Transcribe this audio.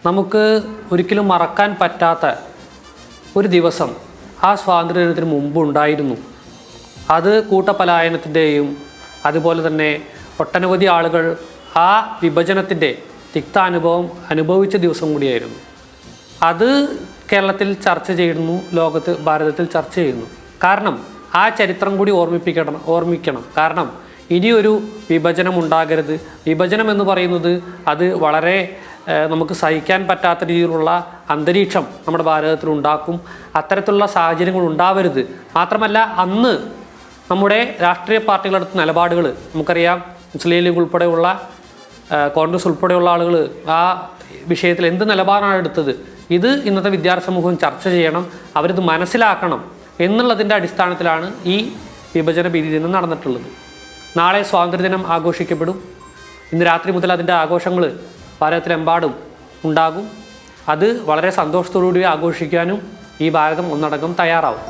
നമുക്ക് ഒരിക്കലും മറക്കാൻ പറ്റാത്ത ഒരു ദിവസം ആ സ്വാതന്ത്ര്യദിനത്തിന് മുമ്പ് ഉണ്ടായിരുന്നു. അത് കൂട്ടപലായനത്തിൻ്റെയും അതുപോലെ തന്നെ ഒട്ടനവധി ആളുകൾ ആ വിഭജനത്തിൻ്റെ തിക്താനുഭവം അനുഭവിച്ച ദിവസം കൂടിയായിരുന്നു. അത് കേരളത്തിൽ ചർച്ച ചെയ്യുന്നു, ലോകത്ത് ഭാരതത്തിൽ ചർച്ച ചെയ്യുന്നു. കാരണം ആ ചരിത്രം കൂടി ഓർമ്മിക്കണം. കാരണം ഇനിയൊരു വിഭജനം ഉണ്ടാകരുത്. വിഭജനം എന്ന് പറയുന്നത് അത് വളരെ നമുക്ക് സഹിക്കാൻ പറ്റാത്ത രീതിയിലുള്ള അന്തരീക്ഷം നമ്മുടെ ഭാരതത്തിൽ ഉണ്ടാക്കും. അത്തരത്തിലുള്ള സാഹചര്യങ്ങൾ ഉണ്ടാവരുത്. മാത്രമല്ല അന്ന് നമ്മുടെ രാഷ്ട്രീയ പാർട്ടികളെടുത്ത നിലപാടുകൾ നമുക്കറിയാം. മുസ്ലിം ലീഗ് ഉൾപ്പെടെയുള്ള കോൺഗ്രസ് ഉൾപ്പെടെയുള്ള ആളുകൾ ആ വിഷയത്തിൽ എന്ത് നിലപാടാണ് എടുത്തത്, ഇത് ഇന്നത്തെ വിദ്യാർത്ഥി സമൂഹം ചർച്ച ചെയ്യണം, അവരിത് മനസ്സിലാക്കണം എന്നുള്ളതിൻ്റെ അടിസ്ഥാനത്തിലാണ് ഈ വിഭജന ഭീതി ദിനം നടന്നിട്ടുള്ളത്. നാളെ സ്വാതന്ത്ര്യദിനം ആഘോഷിക്കപ്പെടും. ഇന്ന് രാത്രി മുതൽ അതിൻ്റെ ആഘോഷങ്ങൾ ഭാരതത്തിലെമ്പാടും ഉണ്ടാകും. അത് വളരെ സന്തോഷത്തോടുകൂടി ആഘോഷിക്കാനും ഈ ഭാരതം ഒന്നടങ്കം തയ്യാറാവും.